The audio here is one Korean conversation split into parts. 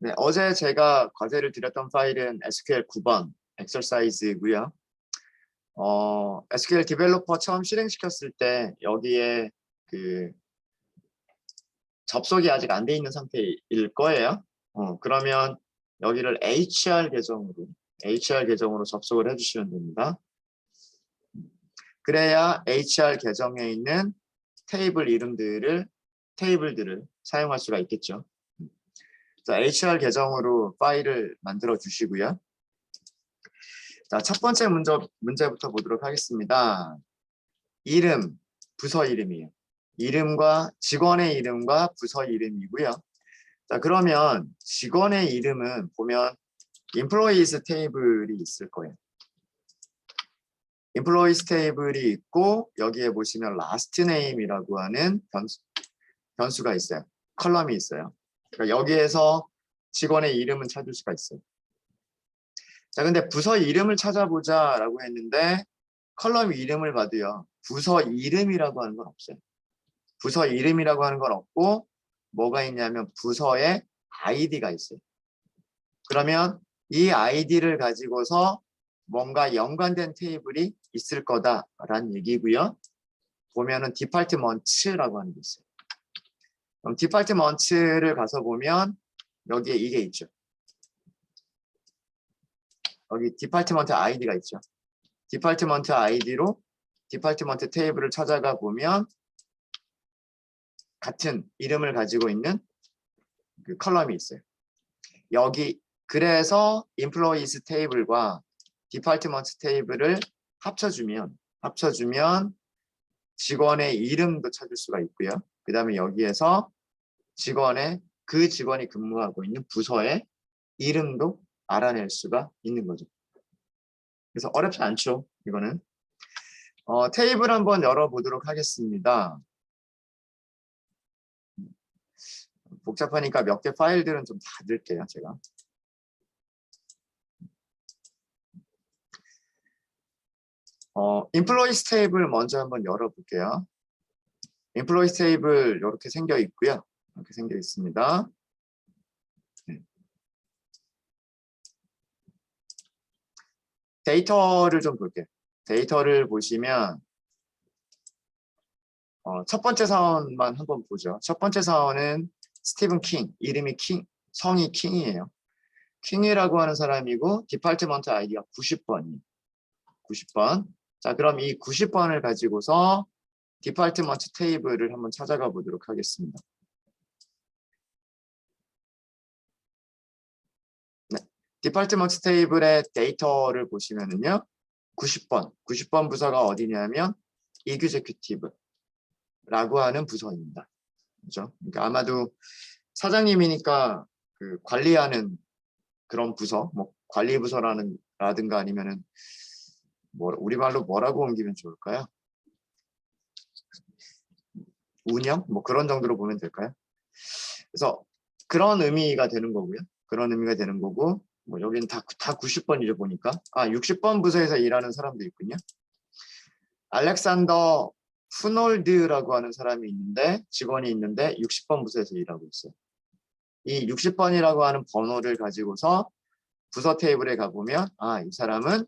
네, 어제 제가 과제를 드렸던 파일은 SQL 9번 exercise고요. SQL 디벨로퍼 처음 실행시켰을 때 여기에 그 접속이 아직 안 돼 있는 상태일 거예요. 그러면 여기를 HR 계정으로 접속을 해주시면 됩니다. 그래야 HR 계정에 있는 테이블들을 사용할 수가 있겠죠. 자, HR 계정으로 파일을 만들어 주시고요. 자, 첫 번째 문제부터 보도록 하겠습니다. 이름, 부서 이름이에요. 직원의 이름과 부서 이름이고요. 자, 그러면 직원의 이름은 보면 employees 테이블이 있을 거예요. employees 테이블이 있고 여기에 보시면 last name이라고 하는 변수가 있어요. 컬럼이 있어요. 그러니까 여기에서 직원의 이름은 찾을 수가 있어요. 자, 근데 부서 이름을 찾아보자라고 했는데 컬럼 이름을 봐도요. 부서 이름이라고 하는 건 없어요. 부서 이름이라고 하는 건 없고 뭐가 있냐면 부서에 아이디가 있어요. 그러면 이 아이디를 가지고서 뭔가 연관된 테이블이 있을 거다라는 얘기고요. 보면은 디파트먼트라고 하는 게 있어요. 그럼 디파트먼트를 가서 보면 여기에 이게 있죠. 여기 디파트먼트 아이디가 있죠. 디파트먼트 아이디로 디파트먼트 테이블을 찾아가 보면 같은 이름을 가지고 있는 그 컬럼이 있어요. 여기 그래서 employees 테이블과 디파트먼트 테이블을 합쳐주면 직원의 이름도 찾을 수가 있고요. 그 다음에 여기에서 그 직원이 근무하고 있는 부서의 이름도 알아낼 수가 있는 거죠. 그래서 어렵지 않죠, 이거는. 테이블 한번 열어보도록 하겠습니다. 복잡하니까 몇 개 파일들은 좀 닫을게요, 제가. employees 테이블 먼저 한번 열어볼게요. employees 테이블 이렇게 생겨 있고요. 이렇게 생겨 있습니다. 데이터를 좀 볼게요. 데이터를 보시면 첫 번째 사원만 한번 보죠. 첫 번째 사원은 스티븐 킹, 이름이 킹, 성이 킹이에요. 킹이라고 하는 사람이고 디파트먼트 아이디가 90번이에요. 90번. 자, 그럼 이 90번을 가지고서 디파트먼트 테이블을 한번 찾아가 보도록 하겠습니다. 네. 디파트먼트 테이블의 데이터를 보시면은요. 90번 부서가 어디냐면 executive라고 하는 부서입니다. 그렇죠? 그러니까 아마도 사장님이니까 그 관리하는 그런 부서, 뭐 관리 부서라든가 아니면은 우리말로 뭐라고 옮기면 좋을까요? 운영? 뭐 그런 정도로 보면 될까요? 그래서 그런 의미가 되는 거고요. 그런 의미가 되는 거고, 뭐 여기는 다 90번이죠 보니까. 60번 부서에서 일하는 사람도 있군요. 알렉산더 후놀드라고 하는 사람이 있는데, 직원이 있는데 60번 부서에서 일하고 있어요. 이 60번이라고 하는 번호를 가지고서 부서 테이블에 가보면 이 사람은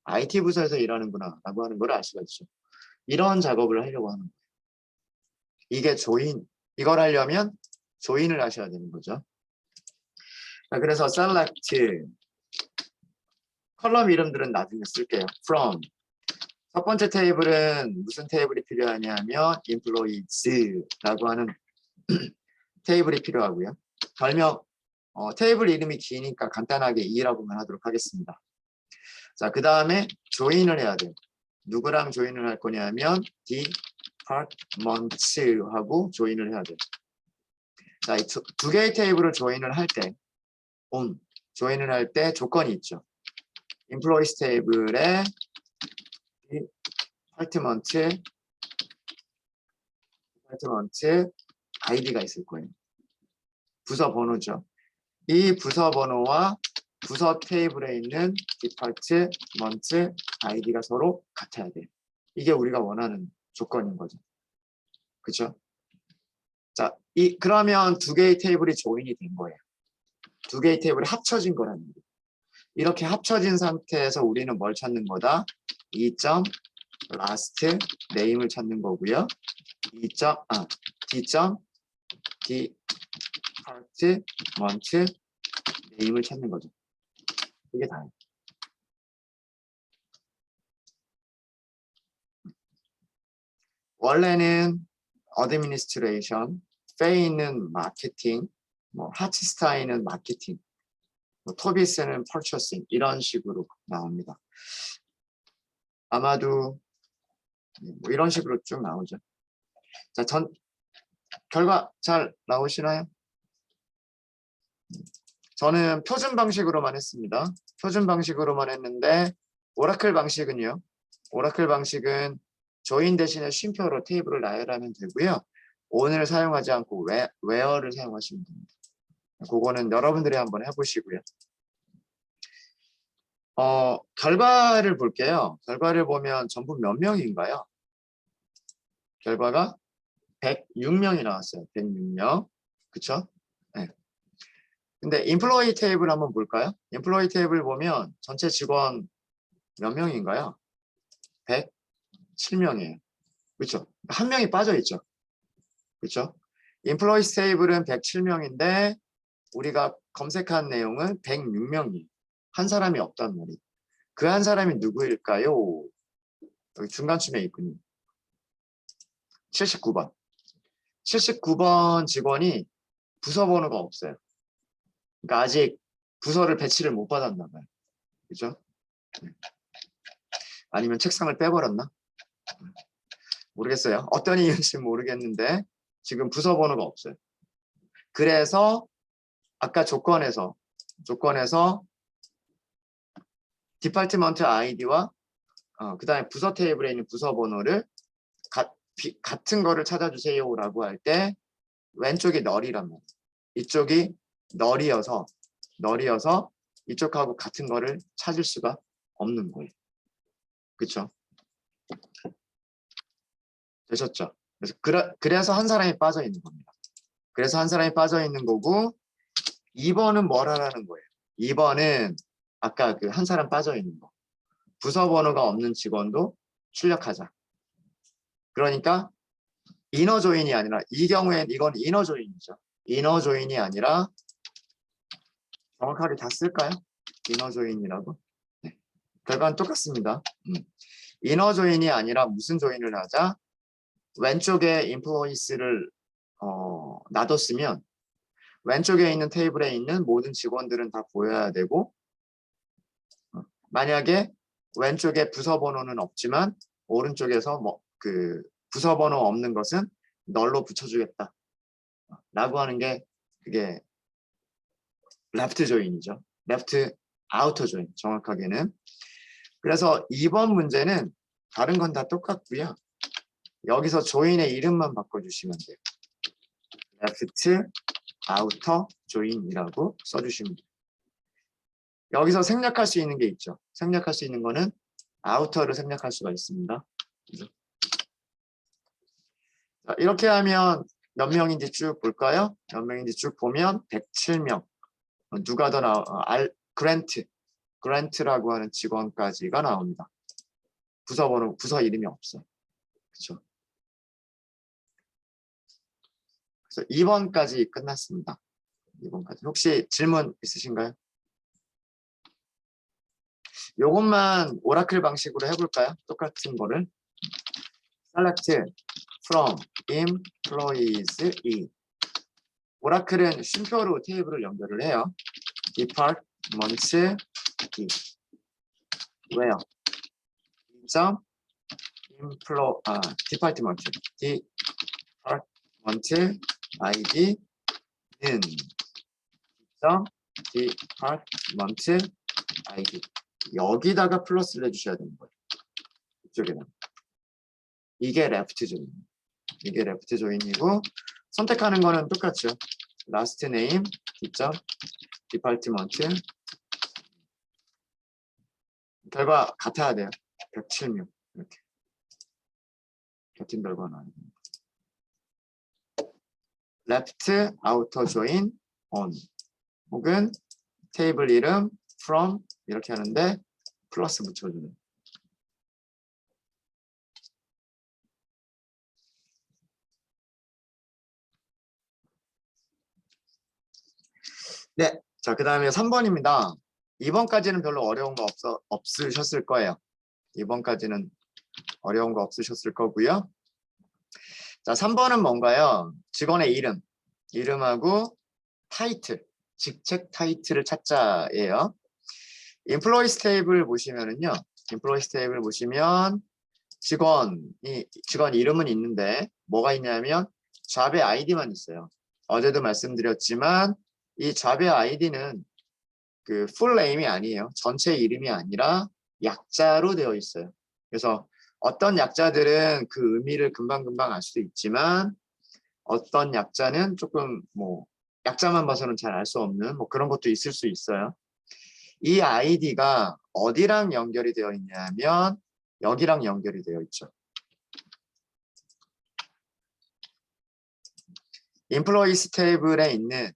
IT 부서에서 일하는구나 라고 하는 걸 알 수가 있죠. 이런 작업을 하려고 하는 거예요. 이게 이걸 하려면 조인을 하셔야 되는 거죠. 자, 그래서 select 컬럼 이름들은 나중에 쓸게요. from 첫 번째 테이블은 무슨 테이블이 필요하냐면 employees라고 하는 테이블이 필요하고요. 별명 테이블 이름이 기니까 간단하게 E라고만 하도록 하겠습니다. 자, 그 다음에 조인을 해야 돼요. 누구랑 조인을 할 거냐면 departments하고 조인을 해야 돼요. 자, 이 두 개의 테이블을 조인을 할 때 조건이 있죠. employees 테이블에 디파트먼트 아이디가 있을 거예요. 부서 번호죠. 이 부서 번호와 부서 테이블에 있는 디파트먼트 아이디가 서로 같아야 돼요. 이게 우리가 원하는 조건인 거죠. 그렇죠? 자, 그러면 두 개의 테이블이 조인이 된 거예요. 두 개의 테이블이 합쳐진 거라는 거예요. 이렇게 합쳐진 상태에서 우리는 뭘 찾는 거다? last name을 찾는 거고요. department name을 찾는 거죠. 이게 다예요. 원래는 administration, 페이는 마케팅, 뭐 하치스타인은 마케팅, 뭐 토비스는 purchasing 이런 식으로 나옵니다. 아마도 뭐 이런 식으로 쭉 나오죠. 자, 결과 잘 나오시나요? 저는 표준 방식으로만 했습니다. 표준 방식으로만 했는데 오라클 방식은요. 오라클 방식은 조인 대신에 쉼표로 테이블을 나열하면 되고요. on을 사용하지 않고 where를 사용하시면 됩니다. 그거는 여러분들이 한번 해보시고요. 결과를 볼게요. 결과를 보면 전부 몇 명인가요? 결과가 106명이 나왔어요. 106명. 그쵸? 네. 근데 인플로이 테이블 한번 볼까요? 인플로이 테이블 보면 전체 직원 몇 명인가요? 107명이에요. 그쵸? 한 명이 빠져 있죠. 그쵸? 인플로이 테이블은 107명인데 우리가 검색한 내용은 106명이에요. 한 사람이 없단 말이에요. 그 한 사람이 누구일까요? 여기 중간쯤에 있군요. 79번. 79번 직원이 부서 번호가 없어요. 그러니까 아직 부서를 배치를 못 받았나 봐요. 그죠? 아니면 책상을 빼버렸나? 모르겠어요. 어떤 이유인지 모르겠는데 지금 부서 번호가 없어요. 그래서 아까 조건에서 디파트먼트 아이디와 그 다음에 부서 테이블에 있는 부서 번호를 같은 거를 찾아주세요라고 할 때 왼쪽이 널이란 말이에요. 이쪽이 널이어서 이쪽하고 같은 거를 찾을 수가 없는 거예요. 그렇죠? 되셨죠? 그래서 한 사람이 빠져 있는 겁니다. 그래서 한 사람이 빠져 있는 거고 2번은 뭘 하라는 거예요? 2번은 아까 그 한 사람 빠져 있는 거. 부서 번호가 없는 직원도 출력하자. 그러니까 이너 조인이 아니라 이 경우엔 이건 이너 조인이죠. 이너 조인이 아니라 정확하게 다 쓸까요? 이너 조인이라고. 네. 결과는 똑같습니다. 이너 조인이 아니라 무슨 조인을 하자? 왼쪽에 인플로이스를 놔뒀으면 왼쪽에 있는 테이블에 있는 모든 직원들은 다 보여야 되고 만약에 왼쪽에 부서 번호는 없지만 오른쪽에서 그 부서 번호 없는 것은 널로 붙여주겠다 라고 하는 게 그게 레프트 조인이죠. 레프트 아우터 조인 정확하게는. 그래서 이번 문제는 다른 건 다 똑같고요. 여기서 조인의 이름만 바꿔주시면 돼요. 레프트 아우터 조인이라고 써주시면 돼요. 여기서 생략할 수 있는 게 있죠. 생략할 수 있는 거는 아우터를 생략할 수가 있습니다. 자, 이렇게 하면 몇 명인지 쭉 볼까요? 몇 명인지 쭉 보면 107명. 누가 더 그랜트라고 하는 직원까지가 나옵니다. 부서 번호, 부서 이름이 없어. 그렇죠? 그래서 2번까지 끝났습니다. 2번까지. 혹시 질문 있으신가요? 요것만 오라클 방식으로 해볼까요? 똑같은 거를. select from employees E. 오라클은 쉼표로 테이블을 연결을 해요. department E. where? department ID는 department ID 여기다가 플러스를 해주셔야 되는 거예요. 이쪽에는 이게 레프트 조인. 이게 레프트 조인이고 선택하는 거는 똑같죠. last name department 결과 같아야 돼요. 107명 이렇게 같은 결과 나옵니다. left outer join on 혹은 테이블 이름 from 이렇게 하는데 플러스 붙여주는. 네, 자, 그 다음에 3번입니다. 2번까지는 별로 어려운 거 없으셨을 거예요. 2번까지는 어려운 거 없으셨을 거고요. 자, 3번은 뭔가요? 직원의 이름, 이름하고 타이틀, 직책 타이틀을 찾자예요. 인플로이스 테이블 보시면은요. 인플로이스 테이블 보시면 직원 이름은 있는데 뭐가 있냐면 잡의 아이디만 있어요. 어제도 말씀드렸지만 이 잡의 아이디는 그 풀 네임이 아니에요. 전체 이름이 아니라 약자로 되어 있어요. 그래서 어떤 약자들은 그 의미를 금방금방 알 수도 있지만 어떤 약자는 조금 뭐 약자만 봐서는 잘 알 수 없는 뭐 그런 것도 있을 수 있어요. 이 아이디가 어디랑 연결이 되어 있냐면 여기랑 연결이 되어 있죠. 인플로이스 테이블에 있는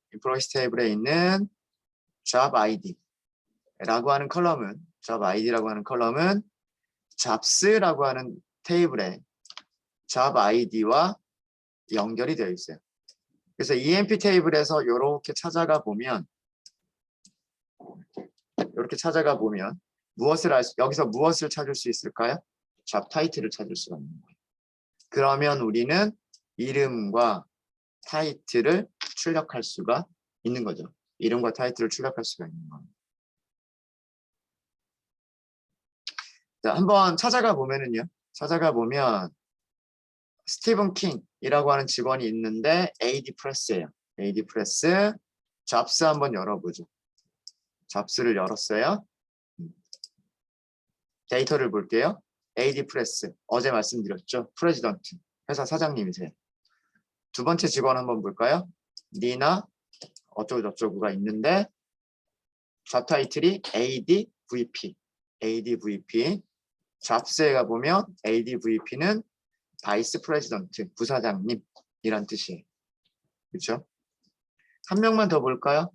job ID라고 하는 컬럼은 job ID라고 하는 컬럼은 jobs라고 하는 테이블에 job ID와 연결이 되어 있어요. 그래서 EMP 테이블에서 이렇게 찾아가 보면 여기서 무엇을 찾을 수 있을까요? job 타이틀을 찾을 수가 있는 거예요. 그러면 우리는 이름과 타이틀을 출력할 수가 있는 거죠. 이름과 타이틀을 출력할 수가 있는 겁니다. 자, 한번 찾아가 보면은요. 찾아가 보면 스티븐 킹이라고 하는 직원이 있는데 AD 프레스예요. AD 프레스 잡스 한번 열어보죠. 잡스를 열었어요. 데이터를 볼게요. AD 프레스 어제 말씀드렸죠. 프레지던트 회사 사장님이세요. 두 번째 직원 한번 볼까요? 니나 어쩌고저쩌고가 있는데 잡 타이틀이 ADVP 잡스에 가보면 ADVP는 바이스 프레지던트 부사장님이란 뜻이에요. 그렇죠? 한 명만 더 볼까요?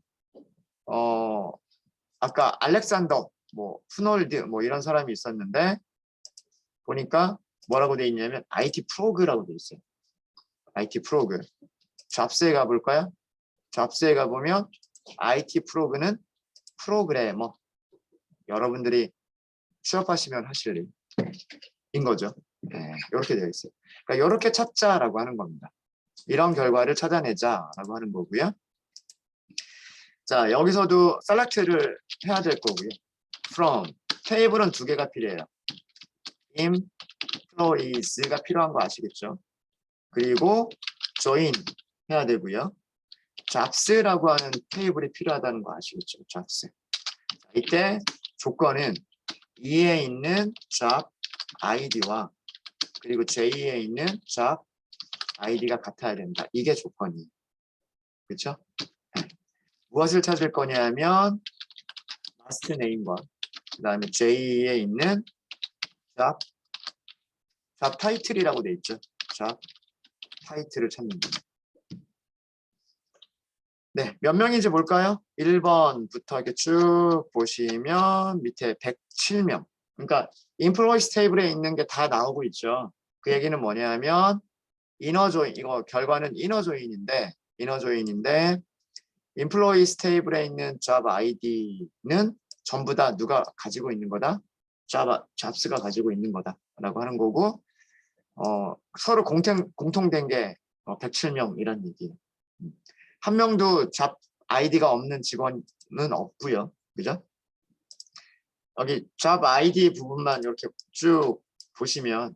아까 알렉산더 뭐 후놀드 뭐 이런 사람이 있었는데 보니까 뭐라고 돼 있냐면 IT 프로그라고 돼 있어요. IT 프로그. 잡스에 가볼까요? 잡스에 가보면 IT 프로그는 프로그래머. 여러분들이 취업하시면 하실 일인 거죠. 네, 이렇게 되어 있어요. 그러니까 이렇게 찾자라고 하는 겁니다. 이런 결과를 찾아내자라고 하는 거고요. 자, 여기서도 select를 해야 될 거고요. from 테이블은 두 개가 필요해요. employees가 필요한 거 아시겠죠? 그리고 join 해야 되고요. jobs라고 하는 테이블이 필요하다는 거 아시겠죠? jobs. 이때 조건은 E에 있는 job ID와 그리고 J에 있는 job ID가 같아야 된다. 이게 조건이에요. 그렇죠? 네. 무엇을 찾을 거냐면 last name과 그 다음에 J에 있는 job title이라고 돼 있죠. job title을 찾는 거예요. 네, 몇 명인지 볼까요? 1번부터 이렇게 쭉 보시면 밑에 107명. 그러니까 인플로이스 테이블에 있는 게 다 나오고 있죠. 그 얘기는 뭐냐면 이너 조인, 이거 결과는 이너 조인인데 인플로이스 테이블에 있는 job ID는 전부 다 누가 가지고 있는 거다? 잡스가 가지고 있는 거다라고 하는 거고 서로 공통된 게 107명이란 얘기예요. 한 명도 잡 아이디가 없는 직원은 없고요. 그죠? 여기 잡 아이디 부분만 이렇게 쭉 보시면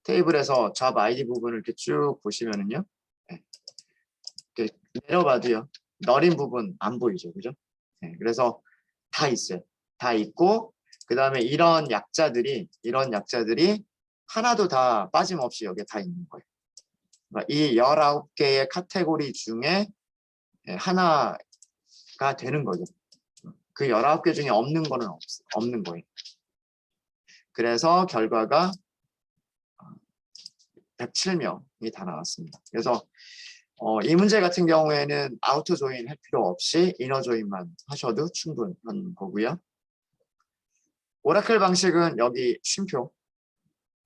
테이블에서 잡 아이디 부분을 이렇게 쭉 보시면은요. 이렇게 내려봐도요. 너린 부분 안 보이죠. 그죠? 네, 그래서 다 있어요. 다 있고 그다음에 이런 약자들이 하나도 다 빠짐없이 여기에 다 있는 거예요. 그러니까 이 19개의 카테고리 중에 하나가 되는 거죠. 그 19개 중에 없는 거는 없는 거예요. 그래서 결과가 107명이 다 나왔습니다. 그래서 이 문제 같은 경우에는 아우터 조인 할 필요 없이 이너 조인만 하셔도 충분한 거고요. 오라클 방식은 여기 쉼표,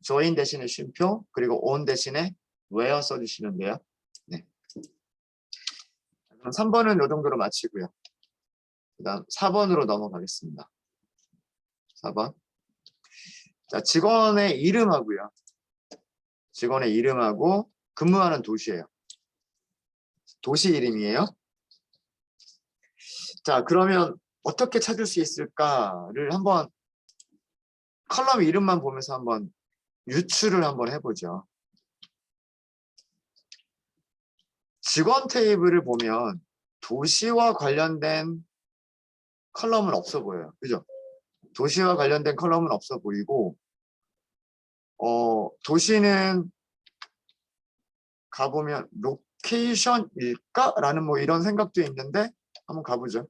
조인 대신에 쉼표, 그리고 온 대신에 where 써주시면 돼요. 네. 그럼 3번은 이 정도로 마치고요. 그 다음 4번으로 넘어가겠습니다. 4번. 자, 직원의 이름하고요. 직원의 이름하고 근무하는 도시예요. 도시 이름이에요. 자, 그러면 어떻게 찾을 수 있을까를 한번 컬럼 이름만 보면서 한번 유추를 한번 해보죠. 직원 테이블을 보면 도시와 관련된 컬럼은 없어 보여요. 그죠? 도시와 관련된 컬럼은 없어 보이고, 도시는 가보면 로케이션일까? 라는 뭐 이런 생각도 있는데, 한번 가보죠.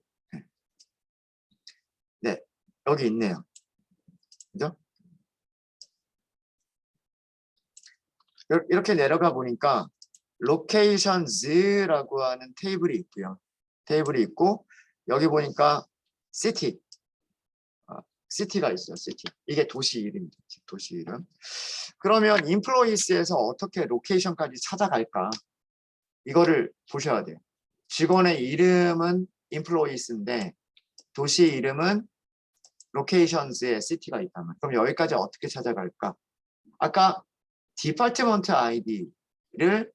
네, 여기 있네요. 그죠? 이렇게 내려가 보니까 locations라고 하는 테이블이 있고요. 테이블이 있고 여기 보니까 city, city가 있어요. city. 이게 도시 이름이죠. 도시 이름. 그러면 employees에서 어떻게 location까지 찾아갈까? 이거를 보셔야 돼요. 직원의 이름은 employees인데 도시 이름은 locations에 city가 있다면 그럼 여기까지 어떻게 찾아갈까? 아까 디파트먼트 아이디를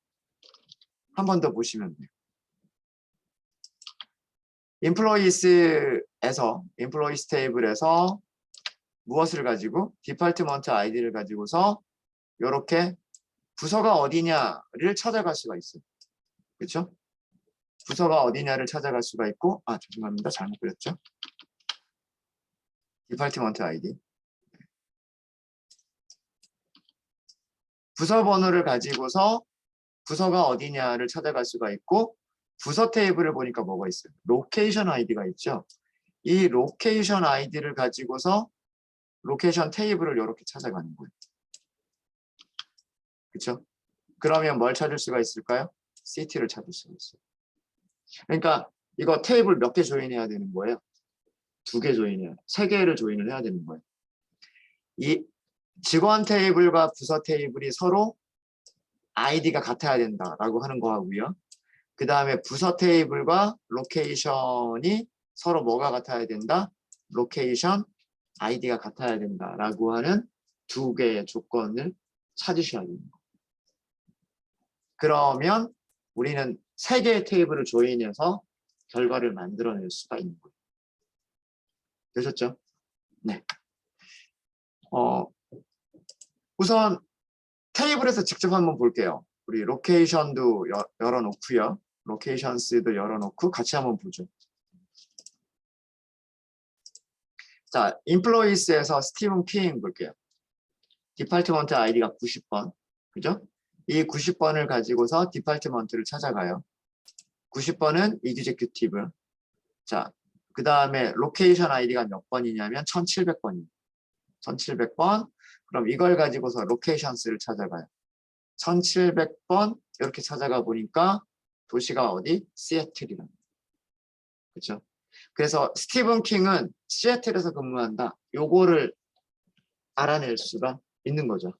한 번 더 보시면 돼요. employees에서 employees 테이블에서 무엇을 가지고 디파트먼트 아이디를 가지고서 이렇게 부서가 어디냐를 찾아갈 수가 있어요. 그렇죠? 부서가 어디냐를 찾아갈 수가 있고 죄송합니다. 잘못 그렸죠? 디파트먼트 아이디. 부서 번호를 가지고서 부서가 어디냐를 찾아갈 수가 있고 부서 테이블을 보니까 뭐가 있어요? 로케이션 아이디가 있죠. 이 로케이션 아이디를 가지고서 로케이션 테이블을 이렇게 찾아가는 거예요. 그렇죠? 그러면 뭘 찾을 수가 있을까요? 시티를 찾을 수가 있어요. 그러니까 이거 테이블 몇 개 조인해야 되는 거예요? 2개 조인해야, 3개를 조인을 해야 되는 거예요. 이 직원 테이블과 부서 테이블이 서로 아이디가 같아야 된다라고 하는 거하고요. 그 다음에 부서 테이블과 로케이션이 서로 뭐가 같아야 된다? 로케이션 아이디가 같아야 된다라고 하는 2개의 조건을 찾으셔야 됩니다. 그러면 우리는 3개의 테이블을 조인해서 결과를 만들어낼 수가 있는 거예요. 되셨죠? 네. 우선 테이블에서 직접 한번 볼게요. 우리 로케이션도 열어놓고요. 로케이션스도 열어놓고 같이 한번 보죠. 자, 인플로이스에서 스티븐 킹 볼게요. 디파트먼트 아이디가 90번. 그죠? 이 90번을 가지고서 디파트먼트를 찾아가요. 90번은 이규제큐티브. 자, 그 다음에 로케이션 아이디가 몇 번이냐면 1700번이에요. 1700번. 그럼 이걸 가지고서 로케이션스를 찾아가요. 1700번 이렇게 찾아가 보니까 도시가 어디? 시애틀이랍니다. 그렇죠? 그래서 스티븐 킹은 시애틀에서 근무한다. 요거를 알아낼 수가 있는 거죠.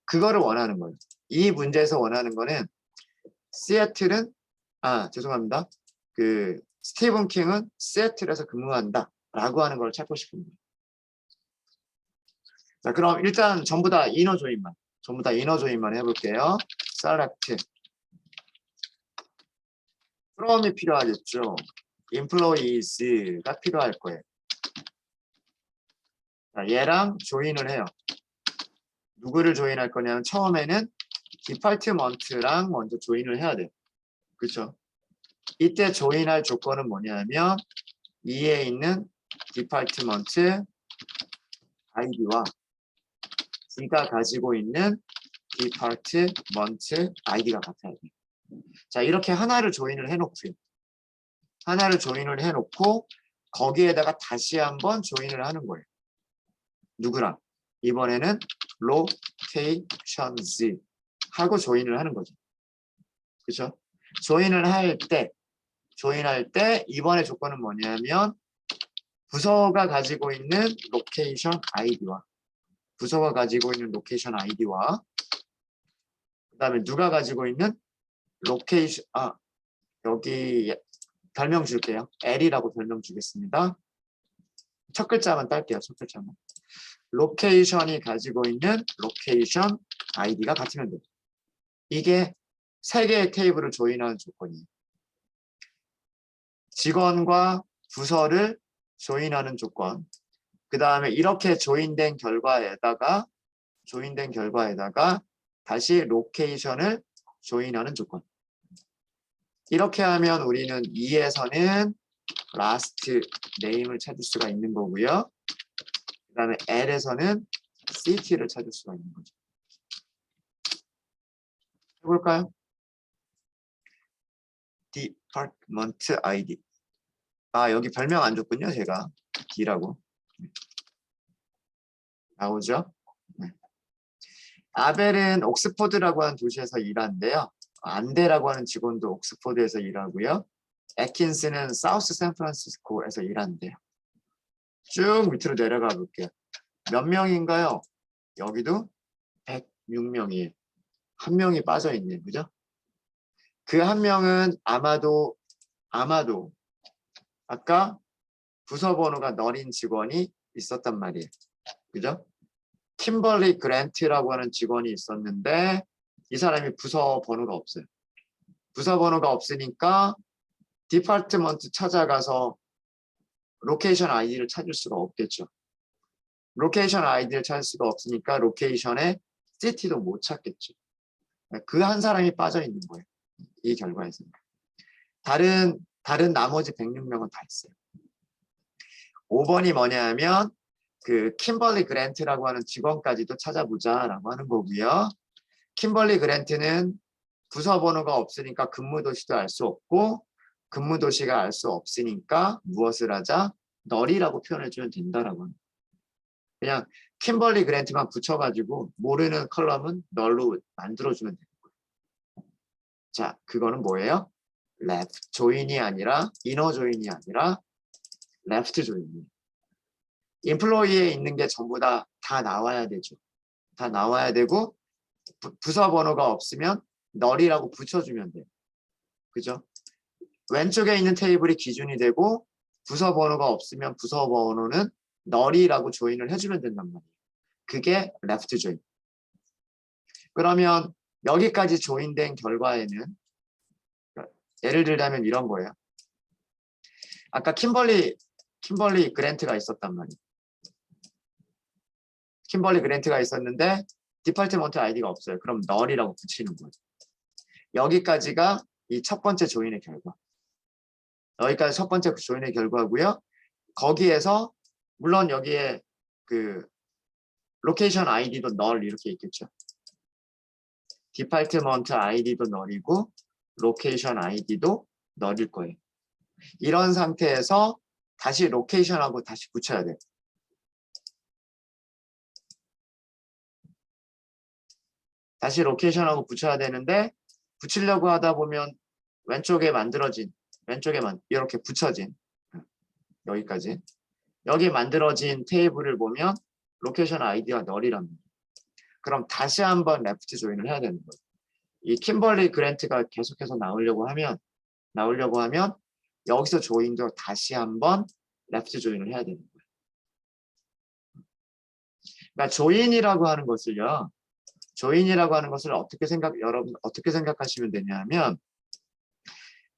그거를 원하는 거예요. 이 문제에서 원하는 거는 시애틀은 죄송합니다. 그 스티븐 킹은 시애틀에서 근무한다 라고 하는 걸 찾고 싶은 거예요. 자, 그럼 일단 전부 다 이너 조인만 해볼게요. select from이 필요하겠죠. employees가 필요할 거예요. 자, 얘랑 조인을 해요. 누구를 조인할 거냐면 처음에는 디파트먼트랑 먼저 조인을 해야 돼요. 그렇죠? 이때 조인할 조건은 뭐냐면 이에 있는 디파트먼트 아이디와 D가 가지고 있는 디파트먼트 아이디가 같아야 돼요. 자, 이렇게 하나를 조인을 해놓고 거기에다가 다시 한번 조인을 하는 거예요. 누구랑? 이번에는 locations 하고 조인을 하는 거죠. 그죠? 조인할 때 이번에 조건은 뭐냐면 부서가 가지고 있는 로케이션 아이디와 그다음에 누가 가지고 있는 로케이션 여기 별명 줄게요. L이라고 별명 주겠습니다. 첫 글자만 딸게요. 첫 글자만. 로케이션이 가지고 있는 로케이션 아이디가 같으면 돼요. 이게 세 개의 테이블을 조인하는 조건이에요. 직원과 부서를 조인하는 조건. 그 다음에 이렇게 조인된 결과에다가 다시 로케이션을 조인하는 조건. 이렇게 하면 우리는 2에서는 last name을 찾을 수가 있는 거고요. 그 다음에 L에서는 city를 찾을 수가 있는 거죠. 해볼까요? Department ID. 여기 별명 안 줬군요. 제가 D라고. 나오죠? 네. 아벨은 옥스퍼드라고 하는 도시에서 일하는데요. 안데라고 하는 직원도 옥스퍼드에서 일하고요. 애킨스는 사우스 샌프란시스코에서 일하는데요. 쭉 밑으로 내려가 볼게요. 몇 명인가요? 여기도 106명이에요. 한 명이 빠져 있네요. 그죠? 그 한 명은 아마도 아까 부서 번호가 너린 직원이 있었단 말이에요. 그죠? 킴벌리 그랜트라고 하는 직원이 있었는데 이 사람이 부서 번호가 없어요. 부서 번호가 없으니까 디파트먼트 찾아가서 로케이션 아이디를 찾을 수가 없겠죠. 로케이션 아이디를 찾을 수가 없으니까 로케이션의 시티도 못 찾겠죠. 그 한 사람이 빠져 있는 거예요. 이 결과에서는. 다른 나머지 106명은 다 있어요. 5번이 뭐냐 하면 그 킴벌리 그랜트라고 하는 직원까지도 찾아보자라고 하는 거고요. 킴벌리 그랜트는 부서 번호가 없으니까 근무 도시도 알 수 없고 근무 도시가 알 수 없으니까 무엇을 하자? 널이라고 표현해 주면 된다라고 합니다. 그냥 킴벌리 그랜트만 붙여가지고 모르는 컬럼은 널로 만들어주면 되는 거예요. 자, 그거는 뭐예요? left 조인이 아니라 inner 조인이 아니라 left 조인이에요. 인플로이에 있는 게 전부 다 나와야 되죠. 다 나와야 되고 부서 번호가 없으면 널이라고 붙여주면 돼요. 그죠? 왼쪽에 있는 테이블이 기준이 되고 부서 번호가 없으면 부서 번호는 널이라고 조인을 해주면 된단 말이에요. 그게 레프트 조인. 그러면 여기까지 조인된 결과에는 예를 들자면 이런 거예요. 아까 킴벌리 그랜트가 있었단 말이에요. 킴벌리 그랜트가 있었는데 디파트먼트 아이디가 없어요. 그럼 널이라고 붙이는 거예요. 여기까지가 이 첫 번째 조인의 결과. 여기까지 첫 번째 조인의 결과고요. 거기에서 물론 여기에 그 로케이션 아이디도 널 이렇게 있겠죠. 디파트먼트 아이디도 널이고 로케이션 아이디도 널일 거예요. 이런 상태에서 다시 로케이션하고 다시 붙여야 돼요. 다시 로케이션하고 붙여야 되는데 붙이려고 하다 보면 왼쪽에 이렇게 붙여진 여기까지 여기 만들어진 테이블을 보면 로케이션 아이디가 널이랍니다. 그럼 다시 한번 레프트 조인을 해야 되는 거예요. 이 킴벌리 그랜트가 계속해서 나오려고 하면 여기서 조인도 다시 한번 레프트 조인을 해야 되는 거예요. 그러니까 조인이라고 하는 것을 여러분 어떻게 생각하시면 되냐면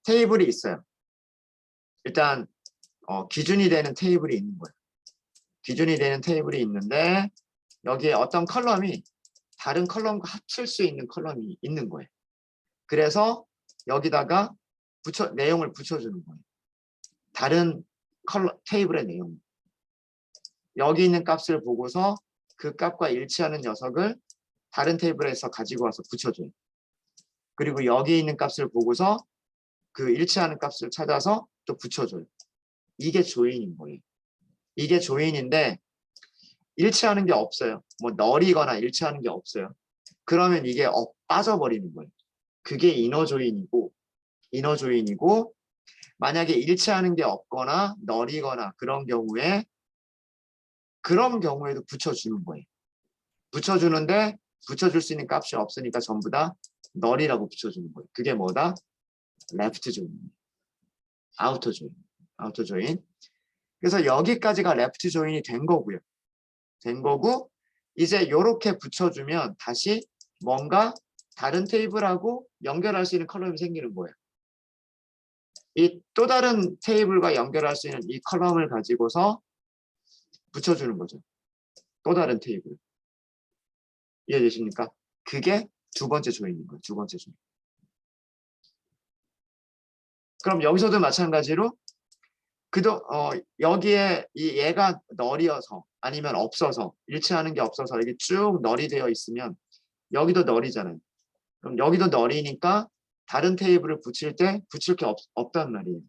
테이블이 있어요. 일단 기준이 되는 테이블이 있는 거예요. 기준이 되는 테이블이 있는데 여기에 어떤 컬럼이 다른 컬럼과 합칠 수 있는 컬럼이 있는 거예요. 그래서 여기다가 내용을 붙여주는 거예요. 다른 테이블의 내용. 여기 있는 값을 보고서 그 값과 일치하는 녀석을 다른 테이블에서 가지고 와서 붙여줘요. 그리고 여기 있는 값을 보고서 그 일치하는 값을 찾아서 또 붙여줘요. 이게 조인인 거예요. 이게 조인인데 일치하는 게 없어요. 뭐 널이거나 일치하는 게 없어요. 그러면 이게 빠져버리는 거예요. 그게 이너 조인이고 만약에 일치하는 게 없거나 널이거나 그런 경우에도 붙여주는 거예요. 붙여주는데 붙여줄 수 있는 값이 없으니까 전부 다 널이라고 붙여주는 거예요. 그게 뭐다? 레프트 조인, 아우터 조인. 그래서 여기까지가 레프트 조인이 된 거고요. 된 거고 이제 이렇게 붙여주면 다시 뭔가 다른 테이블하고 연결할 수 있는 컬럼이 생기는 거예요. 이 또 다른 테이블과 연결할 수 있는 이 컬럼을 가지고서 붙여주는 거죠. 또 다른 테이블. 이해되십니까? 그게 두 번째 조인인 거예요. 두 번째 조인. 그럼 여기서도 마찬가지로 여기에 얘가 널이어서 아니면 없어서 일치하는 게 없어서 이게 쭉 널이 되어 있으면 여기도 널이잖아요. 그럼 여기도 널이니까 다른 테이블을 붙일 때 붙일 게 없단 말이에요.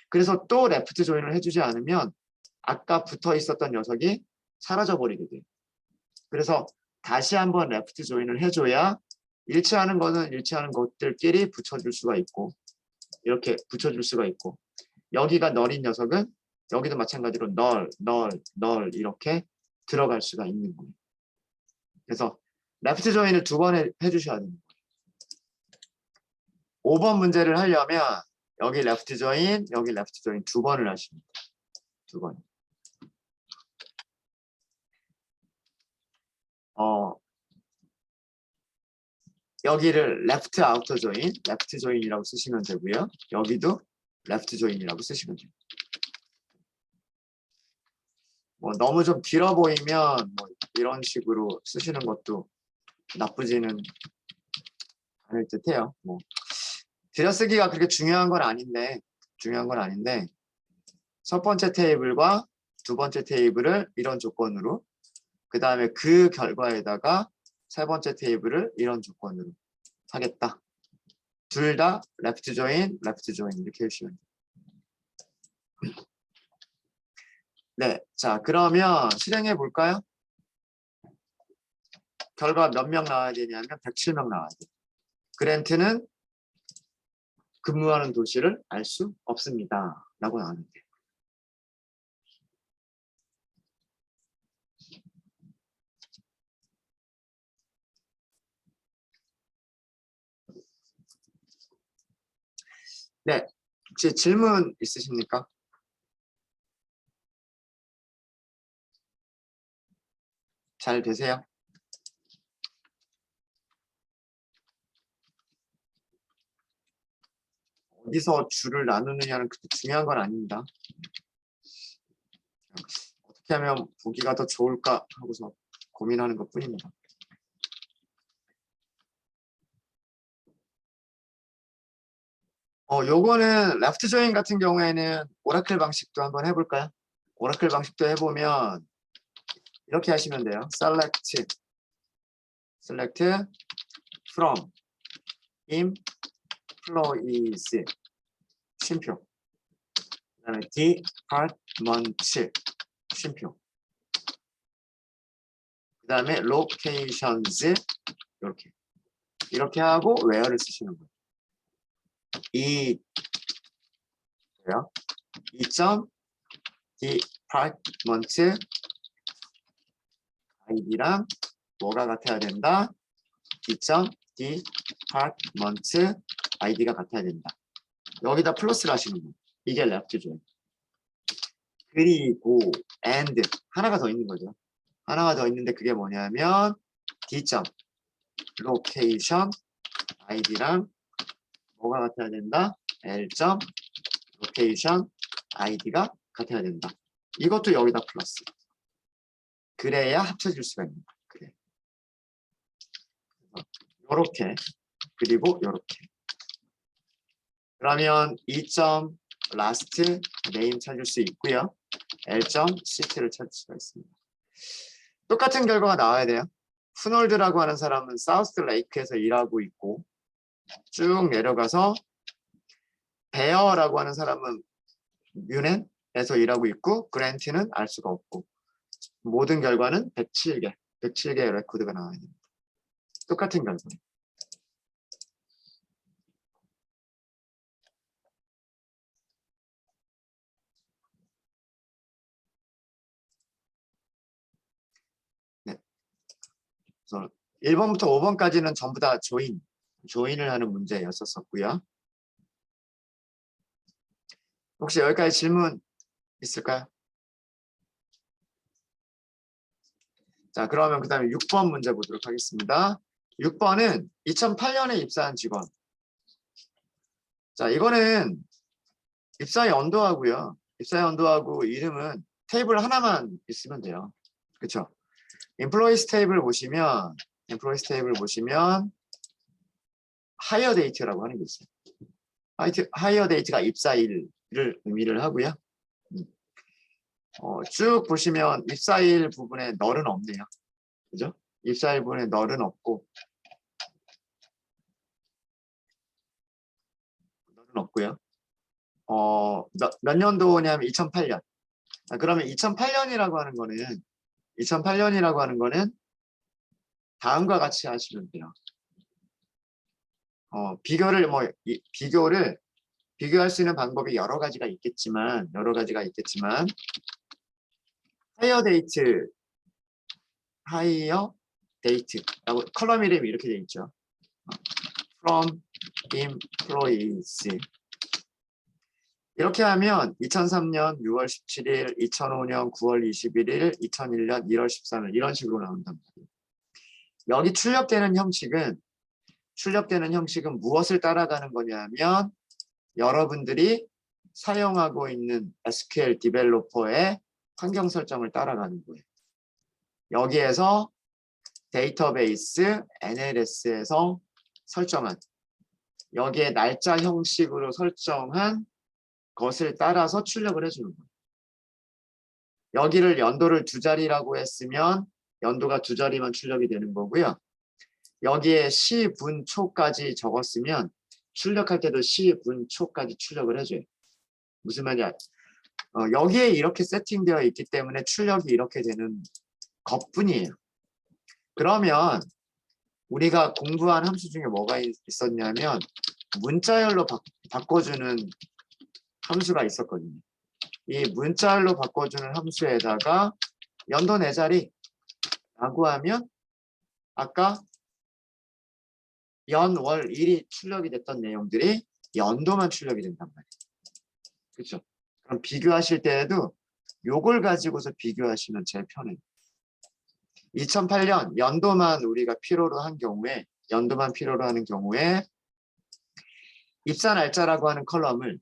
그래서 또 레프트 조인을 해주지 않으면 아까 붙어 있었던 녀석이 사라져 버리게 돼요. 그래서 다시 한번 레프트 조인을 해줘야 일치하는 거는 일치하는 것들끼리 붙여줄 수가 있고 이렇게 붙여줄 수가 있고 여기가 널인 녀석은 여기도 마찬가지로 널 이렇게 들어갈 수가 있는 거예요. 그래서 레프트 조인을 두 번 해주셔야 됩니다. 5번 문제를 하려면 여기 레프트 조인, 여기 레프트 조인 두 번을 하십니다. 두 번. 여기를 레프트 아우터 조인, 레프트 조인이라고 쓰시면 되고요. 여기도 레프트 조인이라고 쓰시면 돼요. 뭐 너무 좀 길어 보이면 뭐 이런 식으로 쓰시는 것도 나쁘지는 않을 듯해요. 뭐 들여쓰기가 그렇게 중요한 건 아닌데 첫 번째 테이블과 두 번째 테이블을 이런 조건으로 그 다음에 그 결과에다가 세 번째 테이블을 이런 조건으로 하겠다. 둘 다 레프트 조인 이렇게 해주시면 돼요. 네, 자 그러면 실행해 볼까요? 결과 몇 명 나와야 되냐면 107명 나와야 돼요. 그랜트는 근무하는 도시를 알 수 없습니다. 라고 나왔는데. 네, 혹시 질문 있으십니까? 잘 되세요? 어디서 줄을 나누느냐는 그렇게 중요한 건 아닙니다. 어떻게 하면 보기가 더 좋을까 하고서 고민하는 것 뿐입니다. 요거는 레프트 조인 같은 경우에는 오라클 방식도 한번 해볼까요? 오라클 방식도 해보면 이렇게 하시면 돼요. select from employees 쉼표 그 다음에 department 쉼표 그 다음에 locations 이렇게 하고 where를 쓰시는 거예요. 이점 department id랑 뭐가 같아야 된다? 이점 department id가 같아야 된다. 여기다 플러스를 하시는 거예요. 이게 레프트 조인. 그리고 and 하나가 더 있는 거죠. 하나가 더 있는데 그게 뭐냐면 d.location id랑 뭐가 같아야 된다? l.location id가 같아야 된다. 이것도 여기다 플러스. 그래야 합쳐질 수가 있는 거예요. 그래. 요렇게 그리고 요렇게. 그러면 2점 last name 찾을 수 있고요. L점 시트를 찾을 수가 있습니다. 똑같은 결과가 나와야 돼요. 후놀드라고 하는 사람은 사우스 레이크에서 일하고 있고 쭉 내려가서 베어라고 하는 사람은 뮌헨에서 일하고 있고 그랜트는 알 수가 없고 모든 결과는 107개의 레코드가 나와야 됩니다. 똑같은 결과. 그래서 1번부터 5번까지는 전부 다 조인을 하는 문제였었고요. 혹시 여기까지 질문 있을까요? 자, 그러면 그 다음에 6번 문제 보도록 하겠습니다. 6번은 2008년에 입사한 직원. 자, 이거는 입사 연도하고요. 입사 연도하고 이름은 테이블 하나만 있으면 돼요. 그렇죠? 인플로이스 테이블 보시면 하이어 데이트라고 하는 게 있어요. 하이어 데이트가 입사일을 의미를 하고요. 쭉 보시면 입사일 부분에 널은 없네요. 그죠? 입사일 부분에 널은 없고 널은 없고요. 몇 년도냐면 2008년. 그러면 2008년이라고 하는 거는 다음과 같이 하시면 돼요. 비교할 수 있는 방법이 여러 가지가 있겠지만 하이어 데이트라고 컬럼 이름이 이렇게 돼 있죠. from employees. 이렇게 하면 2003년 6월 17일, 2005년 9월 21일, 2001년 1월 13일 이런 식으로 나온단 말이에요. 여기 출력되는 형식은 무엇을 따라가는 거냐면 여러분들이 사용하고 있는 SQL 디벨로퍼의 환경 설정을 따라가는 거예요. 여기에서 데이터베이스 NLS에서 설정한 여기에 날짜 형식으로 설정한 것을 따라서 출력을 해주는 거예요. 여기를 연도를 2자리라고 했으면 연도가 2자리만 출력이 되는 거고요. 여기에 시분초까지 적었으면 출력할 때도 시분초까지 출력을 해줘요. 무슨 말이야? 여기에 이렇게 세팅되어 있기 때문에 출력이 이렇게 되는 것뿐이에요. 그러면 우리가 공부한 함수 중에 뭐가 있었냐면 문자열로 바꿔주는 함수가 있었거든요. 이 문자열로 바꿔주는 함수에다가 연도 4자리라고 하면 아까 연, 월, 일이 출력이 됐던 내용들이 연도만 출력이 된단 말이에요. 그렇죠? 그럼 비교하실 때에도 요걸 가지고서 비교하시면 제일 편해요. 2008년 연도만 우리가 필요로 하는 경우에 입사 날짜라고 하는 컬럼을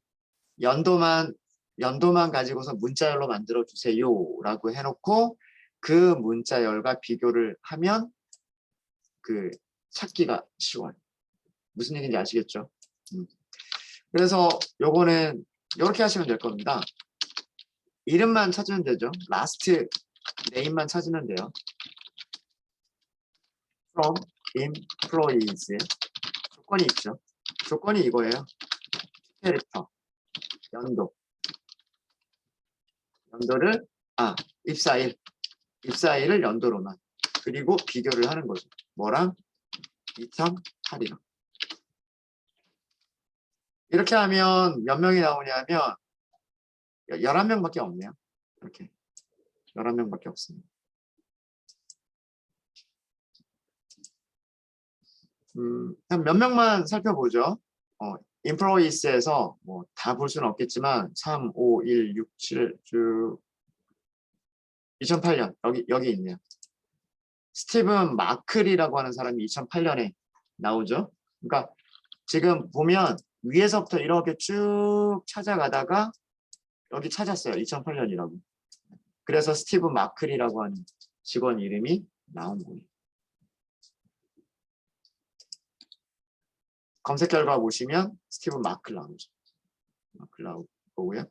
연도만 가지고서 문자열로 만들어 주세요라고 해놓고 그 문자열과 비교를 하면 그 찾기가 쉬워요. 무슨 얘기인지 아시겠죠? 그래서 요거는 이렇게 하시면 될 겁니다. 이름만 찾으면 되죠. 라스트 네임만 찾으면 돼요. from employees 조건이 있죠. 조건이 이거예요. 캐릭터 연도를 입사일을 연도로만 그리고 비교를 하는 거죠. 뭐랑 2008이랑 이렇게 하면 몇 명이 나오냐면 11명밖에 없네요. 이렇게 11명밖에 없습니다. 한 몇 명만 살펴보죠. 인플로이스에서 뭐 다 볼 수는 없겠지만 3, 5, 1, 6, 7 쭉 2008년 여기 있네요. 스티븐 마클이라고 하는 사람이 2008년에 나오죠. 그러니까 지금 보면 위에서부터 이렇게 쭉 찾아가다가 여기 찾았어요. 2008년이라고. 그래서 스티븐 마클이라고 하는 직원 이름이 나온 거예요. 검색 결과 보시면 스티븐 마클 나오죠. 마클 나오고요.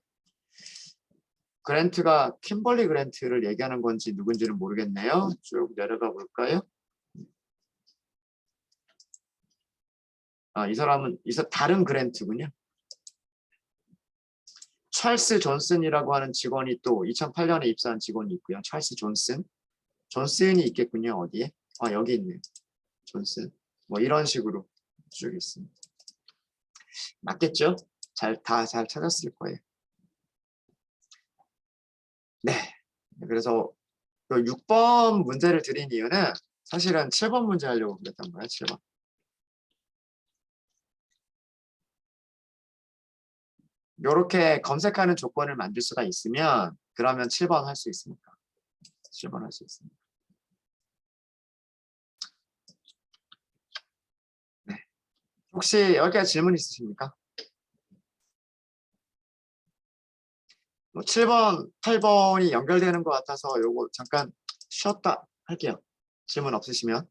그랜트가 킴벌리 그랜트를 얘기하는 건지 누군지는 모르겠네요. 쭉 내려가 볼까요? 이 사람은 다른 그랜트군요. 찰스 존슨이라고 하는 직원이 또 2008년에 입사한 직원이 있고요. 찰스 존슨이 있겠군요. 어디에? 여기 있네요. 존슨. 뭐 이런 식으로 쭉 있습니다. 맞겠죠? 다 잘 찾았을 거예요. 네. 그래서 6번 문제를 드린 이유는 사실은 7번 문제 하려고 그랬던 거예요. 7번. 요렇게 검색하는 조건을 만들 수가 있으면 그러면 7번 할 수 있습니다. 7번 할 수 있습니다. 네. 혹시 여기까지 질문 있으십니까? 뭐 7번, 8번이 연결되는 것 같아서 요거 잠깐 쉬었다 할게요. 질문 없으시면.